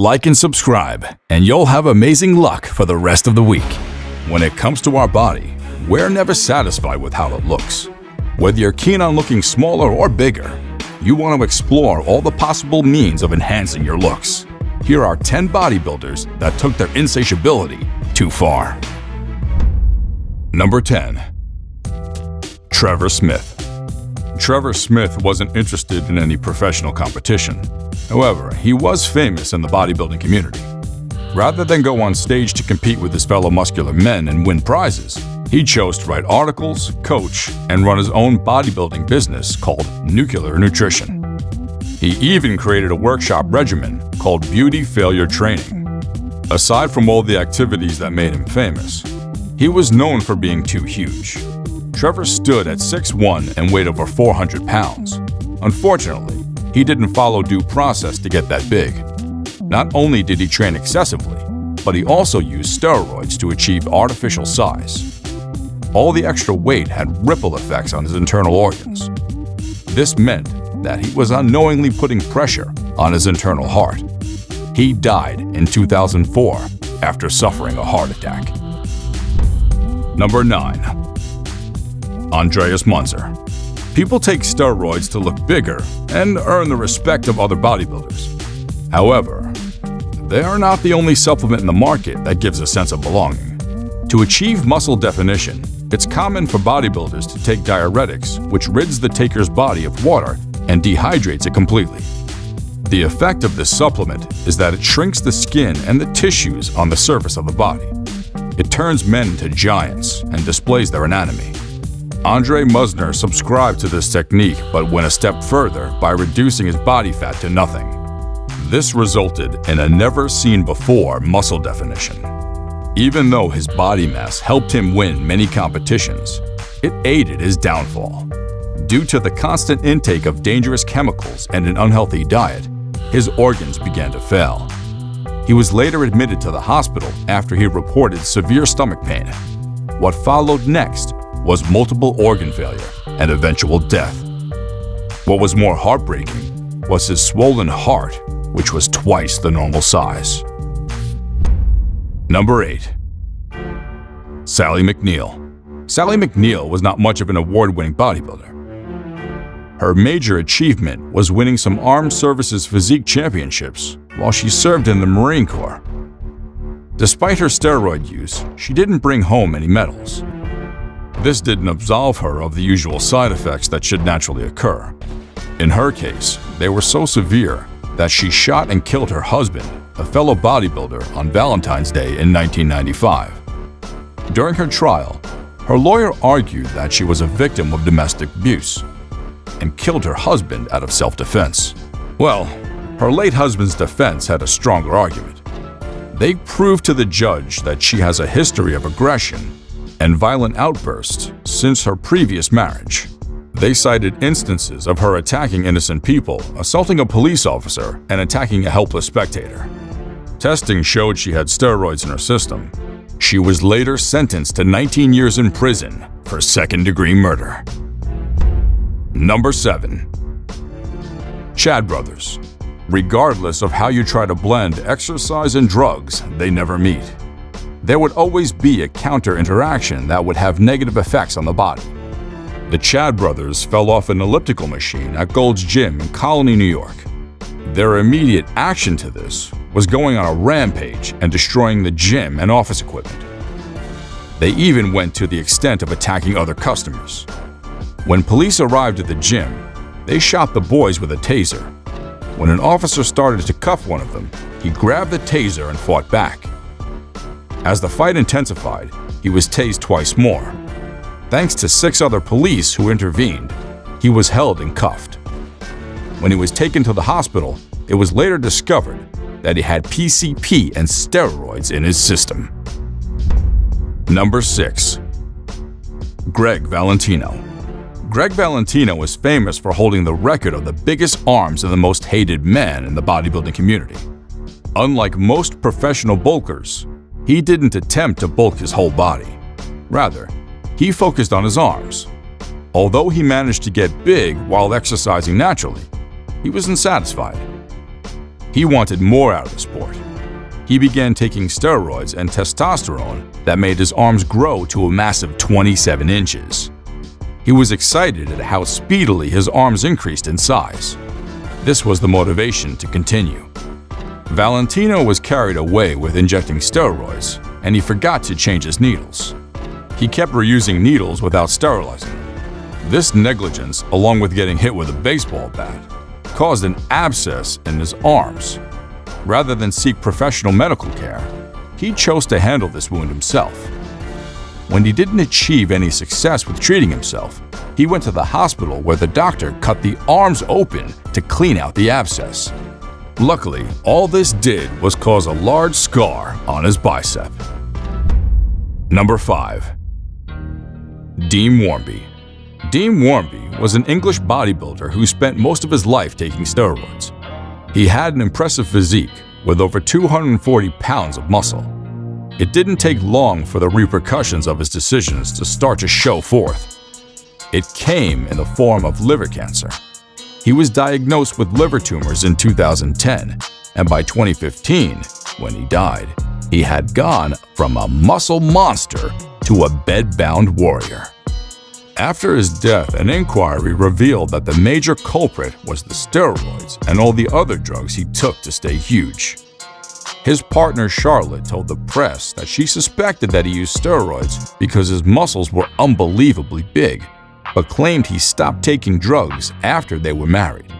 like and subscribe, and you'll have amazing luck for the rest of the week. When it comes to our body, we're never satisfied with how it looks. Whether you're keen on looking smaller or bigger, you want to explore all the possible means of enhancing your looks. Here are 10 bodybuilders that took their insatiability too far. Number 10. Trevor Smith. Trevor Smith wasn't interested in any professional competition. However, he was famous in the bodybuilding community. Rather than go on stage to compete with his fellow muscular men and win prizes, he chose to write articles, coach, and run his own bodybuilding business called Nuclear Nutrition. He even created a workshop regimen called Beauty Failure Training. Aside from all the activities that made him famous, he was known for being too huge. Trevor stood at 6'1" and weighed over 400 pounds. Unfortunately, he didn't follow due process to get that big. Not only did he train excessively, but he also used steroids to achieve artificial size. All the extra weight had ripple effects on his internal organs. This meant that he was unknowingly putting pressure on his internal heart. He died in 2004 after suffering a heart attack. Number 9. Andrei Musner. People take steroids to look bigger and earn the respect of other bodybuilders. However, they are not the only supplement in the market that gives a sense of belonging. To achieve muscle definition, it's common for bodybuilders to take diuretics, which rids the taker's body of water and dehydrates it completely. The effect of this supplement is that it shrinks the skin and the tissues on the surface of the body. It turns men into giants and displays their anatomy. Andrei Musner subscribed to this technique but went a step further by reducing his body fat to nothing. This resulted in a never-seen-before muscle definition. Even though his body mass helped him win many competitions, it aided his downfall. Due to the constant intake of dangerous chemicals and an unhealthy diet, his organs began to fail. He was later admitted to the hospital after he reported severe stomach pain. What followed next was multiple organ failure and eventual death. What was more heartbreaking was his swollen heart, which was twice the normal size. Number 8. Sally McNeil. Sally McNeil was not much of an award-winning bodybuilder. Her major achievement was winning some Armed Services Physique Championships while she served in the Marine Corps. Despite her steroid use, she didn't bring home any medals. This didn't absolve her of the usual side effects that should naturally occur. In her case, they were so severe that she shot and killed her husband, a fellow bodybuilder, on Valentine's Day in 1995. During her trial, her lawyer argued that she was a victim of domestic abuse and killed her husband out of self-defense. Well, her late husband's defense had a stronger argument. They proved to the judge that she has a history of aggression and violent outbursts since her previous marriage. They cited instances of her attacking innocent people, assaulting a police officer, and attacking a helpless spectator. Testing showed she had steroids in her system. She was later sentenced to 19 years in prison for second-degree murder. Number 7. Chad brothers. Regardless of how you try to blend exercise and drugs, they never meet. There would always be a counter-interaction that would have negative effects on the body. The Chad brothers fell off an elliptical machine at Gold's Gym in Colony, New York. Their immediate action to this was going on a rampage and destroying the gym and office equipment. They even went to the extent of attacking other customers. When police arrived at the gym, they shot the boys with a taser. When an officer started to cuff one of them, he grabbed the taser and fought back. As the fight intensified, he was tased twice more. Thanks to 6 other police who intervened, he was held and cuffed. When he was taken to the hospital, it was later discovered that he had PCP and steroids in his system. Number 6. Greg Valentino. Greg Valentino was famous for holding the record of the biggest arms and the most hated man in the bodybuilding community. Unlike most professional bulkers, he didn't attempt to bulk his whole body. Rather, he focused on his arms. Although he managed to get big while exercising naturally, he wasn't satisfied. He wanted more out of the sport. He began taking steroids and testosterone that made his arms grow to a massive 27 inches. He was excited at how speedily his arms increased in size. This was the motivation to continue. Valentino was carried away with injecting steroids, and he forgot to change his needles. He kept reusing needles without sterilizing them. This negligence, along with getting hit with a baseball bat, caused an abscess in his arms. Rather than seek professional medical care, he chose to handle this wound himself. When he didn't achieve any success with treating himself, he went to the hospital where the doctor cut the arms open to clean out the abscess. Luckily, all this did was cause a large scar on his bicep. Number 5. Dean Warmby. Dean Warmby was an English bodybuilder who spent most of his life taking steroids. He had an impressive physique with over 240 pounds of muscle. It didn't take long for the repercussions of his decisions to start to show forth. It came in the form of liver cancer. He was diagnosed with liver tumors in 2010, and by 2015, when he died, he had gone from a muscle monster to a bed-bound warrior. After his death, an inquiry revealed that the major culprit was the steroids and all the other drugs he took to stay huge. His partner Charlotte told the press that she suspected that he used steroids because his muscles were unbelievably big, but claimed he stopped taking drugs after they were married.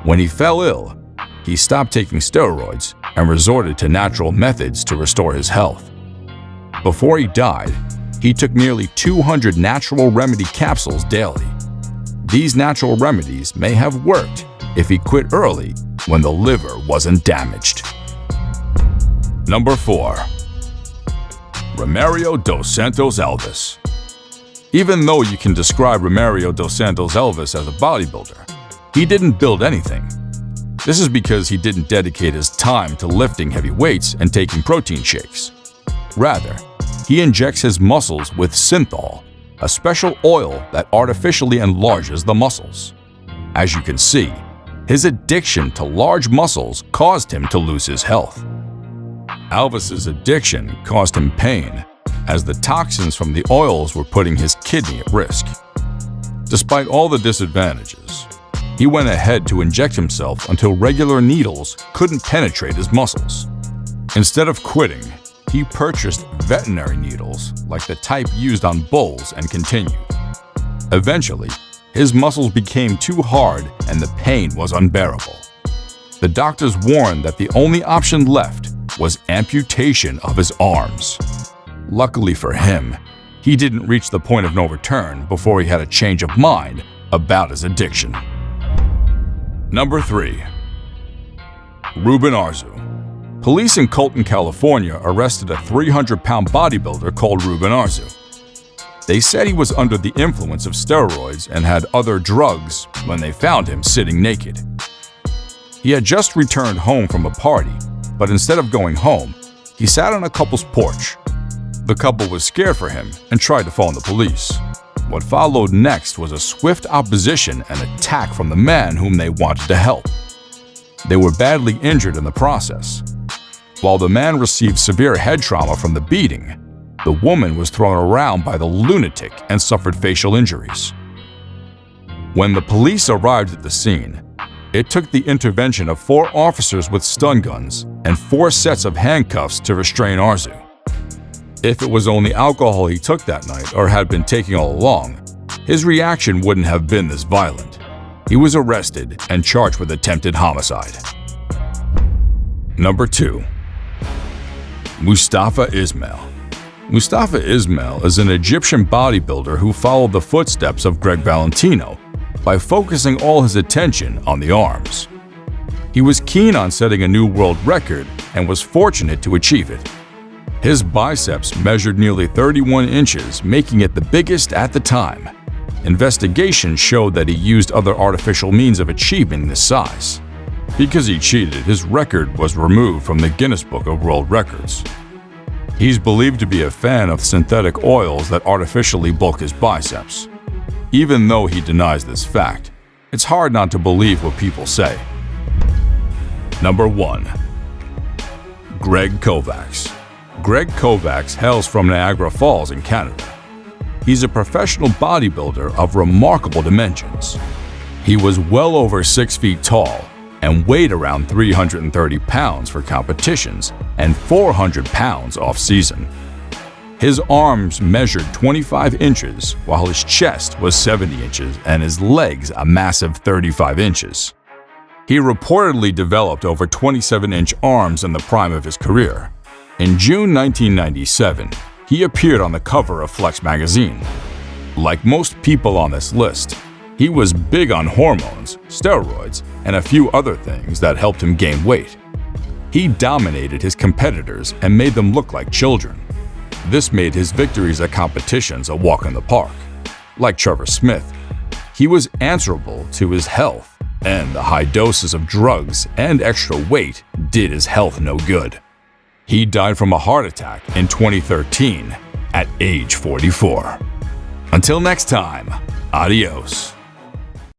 When he fell ill, he stopped taking steroids and resorted to natural methods to restore his health. Before he died, he took nearly 200 natural remedy capsules daily. These natural remedies may have worked if he quit early when the liver wasn't damaged. Number 4. Romario dos Santos Elvis. Even though you can describe Romario dos Santos Elvis as a bodybuilder, he didn't build anything. This is because he didn't dedicate his time to lifting heavy weights and taking protein shakes. Rather, he injects his muscles with synthol, a special oil that artificially enlarges the muscles. As you can see, his addiction to large muscles caused him to lose his health. Elvis's addiction caused him pain, as the toxins from the oils were putting his kidney at risk. Despite all the disadvantages, he went ahead to inject himself until regular needles couldn't penetrate his muscles. Instead of quitting, he purchased veterinary needles like the type used on bulls and continued. Eventually, his muscles became too hard and the pain was unbearable. The doctors warned that the only option left was amputation of his arms. Luckily for him, he didn't reach the point of no return before he had a change of mind about his addiction. Number 3. Ruben Arazu. Police in Colton, California arrested a 300-pound bodybuilder called Ruben Arazu. They said he was under the influence of steroids and had other drugs when they found him sitting naked. He had just returned home from a party, but instead of going home, he sat on a couple's porch. The couple was scared for him and tried to phone the police. What followed next was a swift opposition and attack from the man whom they wanted to help. They were badly injured in the process. While the man received severe head trauma from the beating, the woman was thrown around by the lunatic and suffered facial injuries. When the police arrived at the scene, it took the intervention of 4 officers with stun guns and 4 sets of handcuffs to restrain Arazu. If it was only alcohol he took that night or had been taking all along, his reaction wouldn't have been this violent. He was arrested and charged with attempted homicide. Number 2. Mustafa Ismail. Mustafa Ismail is an Egyptian bodybuilder who followed the footsteps of Greg Valentino by focusing all his attention on the arms. He was keen on setting a new world record and was fortunate to achieve it. His biceps measured nearly 31 inches, making it the biggest at the time. Investigations showed that he used other artificial means of achieving this size. Because he cheated, his record was removed from the Guinness Book of World Records. He's believed to be a fan of synthetic oils that artificially bulk his biceps. Even though he denies this fact, it's hard not to believe what people say. Number 1. Greg Kovacs. Greg Kovacs hails from Niagara Falls in Canada. He's a professional bodybuilder of remarkable dimensions. He was well over 6 feet tall and weighed around 330 pounds for competitions and 400 pounds off-season. His arms measured 25 inches, while his chest was 70 inches and his legs a massive 35 inches. He reportedly developed over 27-inch arms in the prime of his career. In June 1997, he appeared on the cover of Flex magazine. Like most people on this list, he was big on hormones, steroids, and a few other things that helped him gain weight. He dominated his competitors and made them look like children. This made his victories at competitions a walk in the park. Like Trevor Smith, he was answerable to his health, and the high doses of drugs and extra weight did his health no good. He died from a heart attack in 2013 at age 44. Until next time, adios.